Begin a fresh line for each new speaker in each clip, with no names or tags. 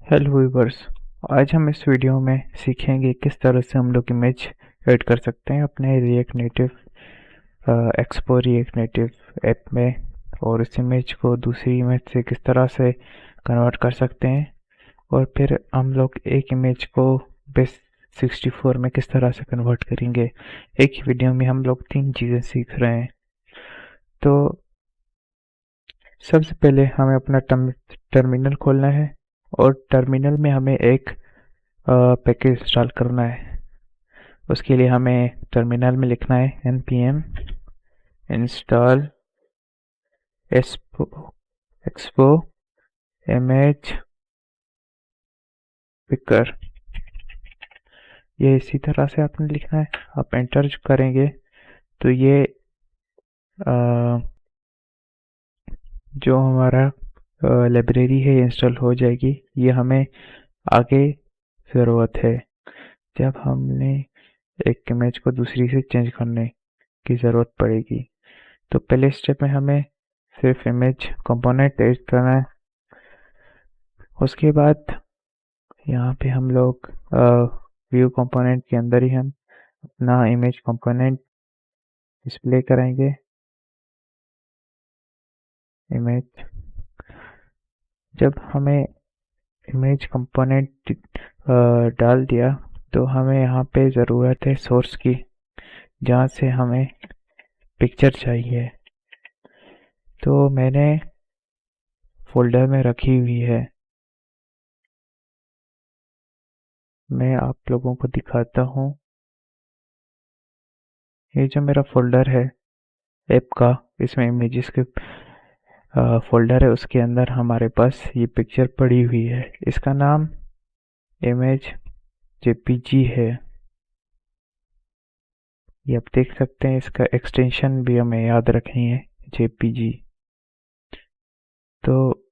Hello viewers. आज हम इस वीडियो में सीखेंगे किस तरह से हम लोग इमेज ऐड कर सकते हैं अपने react native expo react native app में, और इस इमेज को दूसरी इमेज से किस तरह से कन्वर्ट कर सकते हैं, और फिर हम लोग एक इमेज को बेस 64 में किस तरह से कन्वर्ट करेंगे। एक ही वीडियो में हम लोग 3 चीज़ें सीख रहे हैं। तो सबसे पहले हमें अपना टर्मिनल खोलना है, और टर्मिनल में हमें एक पैकेज इंस्टॉल करना है। उसके लिए हमें टर्मिनल में लिखना है npm install expo image picker। ये इसी तरह से आपने लिखना है। आप एंटर करेंगे तो ये जो हमारा लाइब्रेरी है इंस्टॉल हो जाएगी। ये हमें आगे ज़रूरत है जब हमने एक इमेज को दूसरी से चेंज करने की ज़रूरत पड़ेगी। तो पहले स्टेप में हमें सिर्फ इमेज कंपोनेंट ऐड करना है। उसके बाद यहाँ पे हम लोग व्यू कंपोनेंट के अंदर ही हम अपना इमेज कंपोनेंट डिस्प्ले करेंगे। इमेज, जब हमें इमेज कंपोनेंट डाल दिया तो हमें यहाँ पे ज़रूरत है सोर्स की, जहाँ से हमें पिक्चर चाहिए। तो मैंने फोल्डर में रखी हुई है, मैं आप लोगों को दिखाता हूँ। ये जो मेरा फोल्डर है ऐप का, इसमें इमेजेस के फोल्डर है, उसके अंदर हमारे पास ये पिक्चर पड़ी हुई है। इसका नाम इमेज जेपीजी है। ये आप देख सकते हैं, इसका एक्सटेंशन भी हमें याद रखनी है, जेपीजी। तो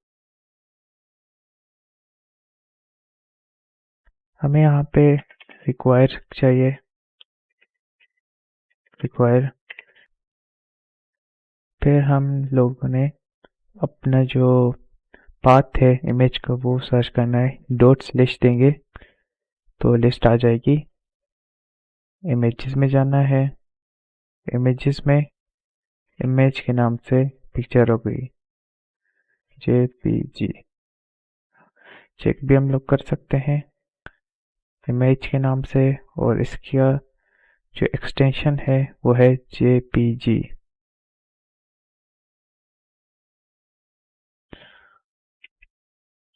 हमें यहाँ पे रिक्वायर चाहिए, रिक्वायर। फिर हम लोगों ने अपना जो पाथ है इमेज का वो सर्च करना है। डॉट्स लिस्ट देंगे तो लिस्ट आ जाएगी। इमेजेस में जाना है, इमेजेस में इमेज के नाम से पिक्चर हो गई जेपीजी। चेक भी हम लोग कर सकते हैं इमेज के नाम से, और इसका जो एक्सटेंशन है वो है जेपीजी।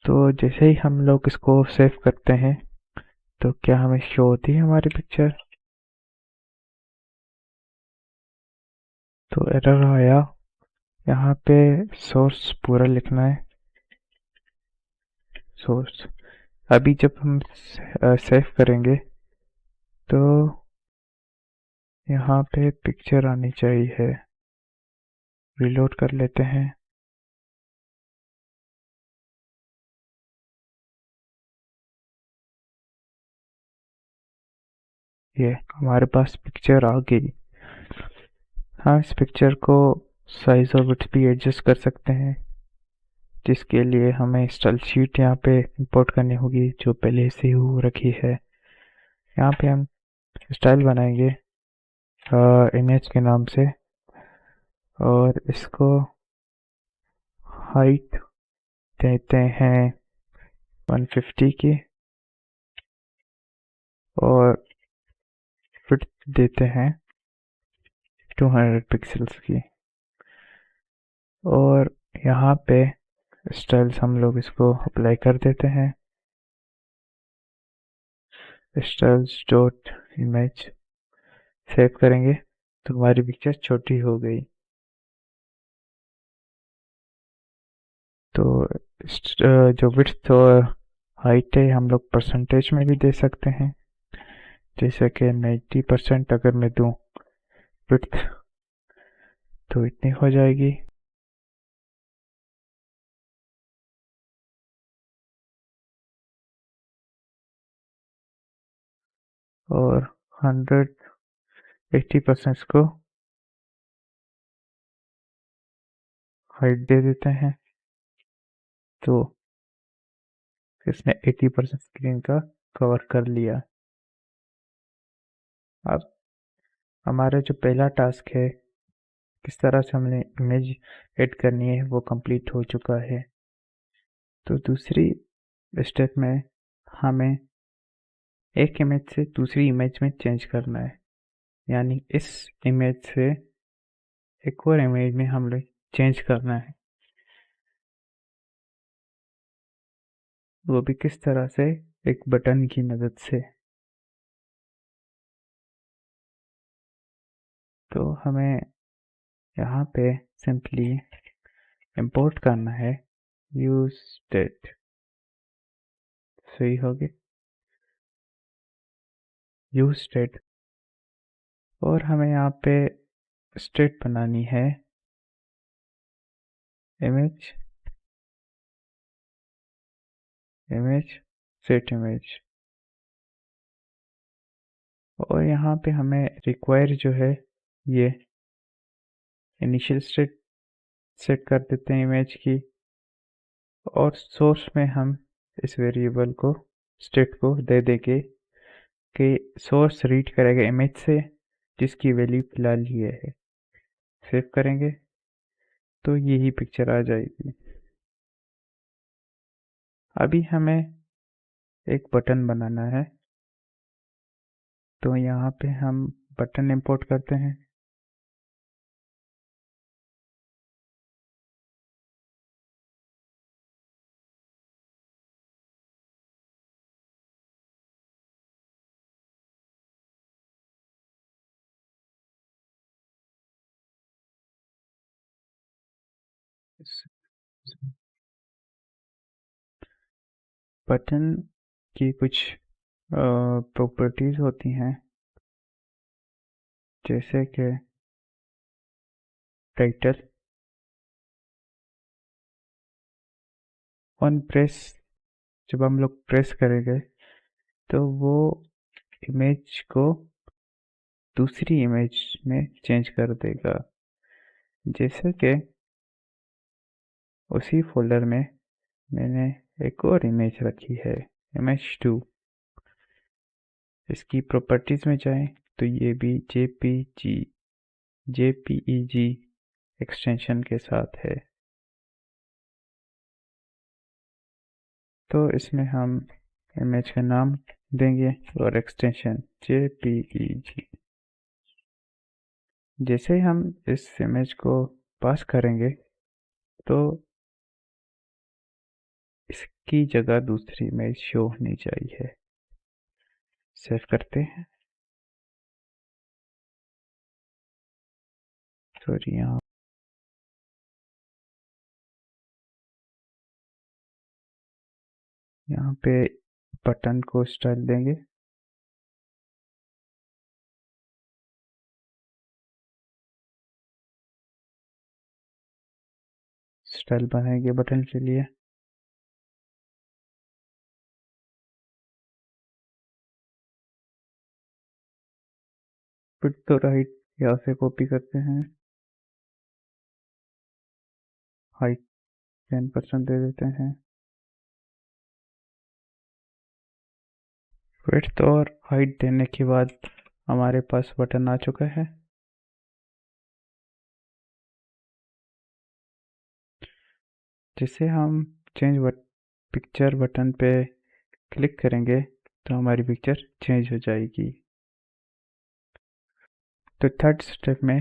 तो जैसे ही हम लोग इसको सेव करते हैं तो क्या हमें शो होती है हमारी पिक्चर। तो एरर आया। यहाँ पे सोर्स पूरा लिखना है, सोर्स। अभी जब हम सेव करेंगे तो यहाँ पे पिक्चर आनी चाहिए। रिलोड कर लेते हैं। ये हमारे पास पिक्चर आ गई। हम इस पिक्चर को साइज और विड्थ भी एडजस्ट कर सकते हैं, जिसके लिए हमें स्टाइल शीट यहाँ पे इंपोर्ट करनी होगी, जो पहले से ही हो रखी है। यहाँ पे हम स्टाइल बनाएंगे इमेज के नाम से, और इसको हाइट देते हैं 150 की, और विड्थ देते हैं 200 पिक्सल्स की। और यहाँ पे स्टाइल्स हम लोग इसको अप्लाई कर देते हैं। स्टाइल्स डॉट इमेज सेव करेंगे तो हमारी पिक्चर छोटी हो गई। तो जो विड्थ और हाइट है हम लोग परसेंटेज में भी दे सकते हैं, जैसे कि 90% अगर मैं दूं विड्थ तो इतनी हो जाएगी। और 180% को हाइट दे देते हैं। तो इसने 80% स्क्रीन का कवर कर लिया। अब हमारा जो पहला टास्क है, किस तरह से हमने इमेज एड करनी है, वो कंप्लीट हो चुका है। तो दूसरी स्टेप में हमें एक इमेज से दूसरी इमेज में चेंज करना है, यानी इस इमेज से एक और इमेज में हमें चेंज करना है। वो भी किस तरह से? एक बटन की मदद से। तो हमें यहाँ पे सिंपली इंपोर्ट करना है यूज स्टेट। सही होगी, यूज स्टेट। और हमें यहाँ पे स्टेट बनानी है इमेज, इमेज, सेट इमेज। और यहाँ पे हमें रिक्वायर जो है ये इनिशियल स्टेट सेट कर देते हैं इमेज की, और सोर्स में हम इस वेरिएबल को, स्टेट को दे देंगे कि सोर्स रीड करेगा इमेज से जिसकी वैल्यू फिलहाल ये है। सेव करेंगे तो यही पिक्चर आ जाएगी। अभी हमें एक बटन बनाना है, तो यहाँ पे हम बटन इंपोर्ट करते हैं। बटन की कुछ प्रॉपर्टीज होती हैं, जैसे कि टाइटल, ऑन प्रेस, जब हम लोग प्रेस करेंगे तो वो इमेज को दूसरी इमेज में चेंज कर देगा। जैसे कि उसी फोल्डर में मैंने एक और इमेज रखी है, इमेज 2। इसकी प्रॉपर्टीज में जाएं तो ये भी जेपीईजी एक्सटेंशन के साथ है। तो इसमें हम इमेज का नाम देंगे और एक्सटेंशन जेपीईजी। जैसे ही हम इस इमेज को पास करेंगे तो इसकी जगह दूसरी इमेज शो होनी चाहिए। सेव करते हैं। सॉरी, यहाँ पे बटन को स्टाइल देंगे। स्टाइल बनाएंगे बटन के लिए। फिर तो राइट यहाँ से कॉपी करते हैं, हाइट 10% दे देते हैं। विड्थ और हाइट देने के बाद हमारे पास बटन आ चुका है। जैसे हम चेंज पिक्चर बटन पे क्लिक करेंगे तो हमारी पिक्चर चेंज हो जाएगी। तो थर्ड स्टेप में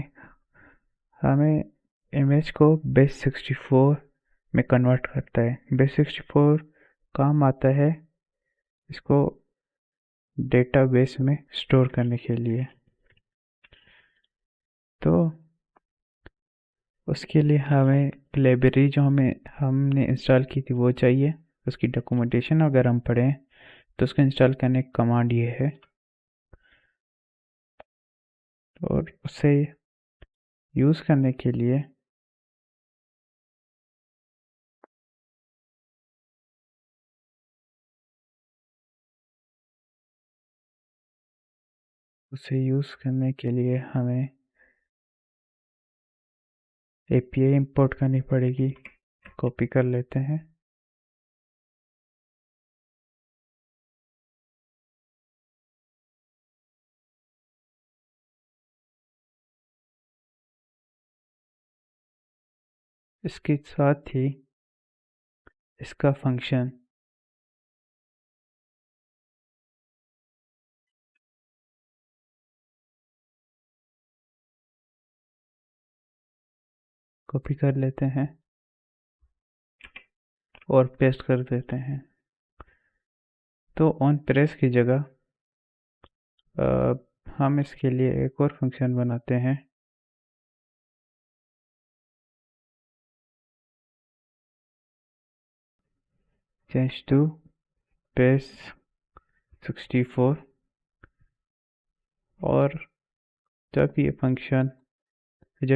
हमें इमेज को बेस64 में कन्वर्ट करता है। बेस64 काम आता है इसको डेटाबेस में स्टोर करने के लिए। तो उसके लिए हमें लाइब्रेरी जो हमने इंस्टॉल की थी वो चाहिए। उसकी डॉक्यूमेंटेशन अगर हम पढ़ें तो उसको इंस्टॉल करने की कमांड ये है, और उसे यूज़ करने के लिए हमें एपीआई इंपोर्ट करनी पड़ेगी। कॉपी कर लेते हैं। इसके साथ ही इसका फंक्शन कॉपी कर लेते हैं और पेस्ट कर देते हैं। तो ऑन प्रेस की जगह हम इसके लिए एक और फंक्शन बनाते हैं। चेंज टू पेज 64 और जब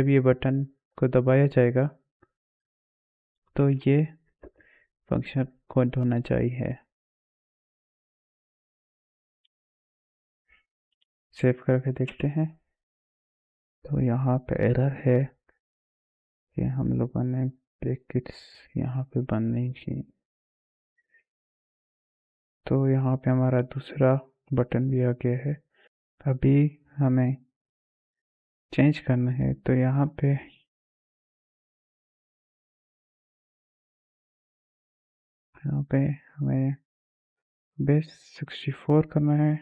ये बटन को दबाया जाएगा तो ये फंक्शन कोड होना चाहिए। सेव करके देखते हैं तो यहाँ पे एरर है कि हम लोगों ने ब्रैकेट्स यहाँ पे बंद नहीं की। तो यहाँ पे हमारा दूसरा बटन भी आ गया है। अभी हमें चेंज करना है तो यहाँ पे हमें बेस 64 करना है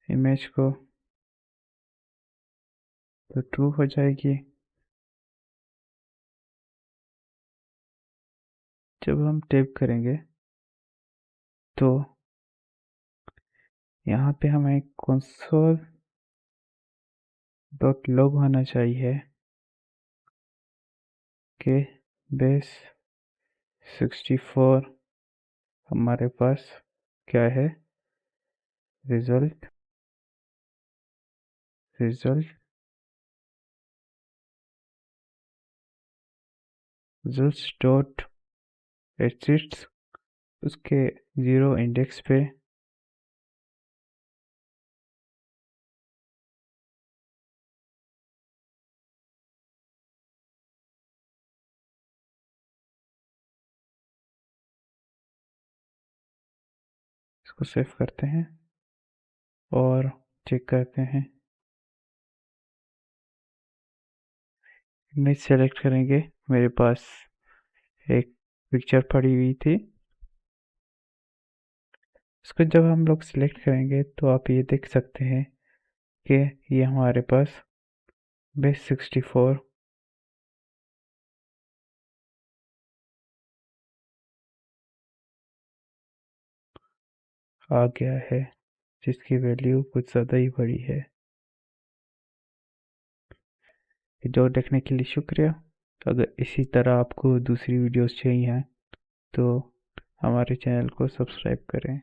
इमेज को, तो ट्रू हो जाएगी। जब हम टाइप करेंगे तो यहाँ पे हमें console.log होना चाहिए कि बेस 64 हमारे पास क्या है, रिजल्ट डॉट एग्जिट्स उसके 0 इंडेक्स पे इसको सेव करते हैं और चेक करते हैं। इमेज सेलेक्ट करेंगे, मेरे पास एक पिक्चर पड़ी हुई थी। इसको जब हम लोग सिलेक्ट करेंगे तो आप ये देख सकते हैं कि ये हमारे पास बेस 64 आ गया है, जिसकी वैल्यू कुछ ज़्यादा ही बड़ी है। जो देखने के लिए शुक्रिया। अगर इसी तरह आपको दूसरी वीडियोस चाहिए हैं तो हमारे चैनल को सब्सक्राइब करें।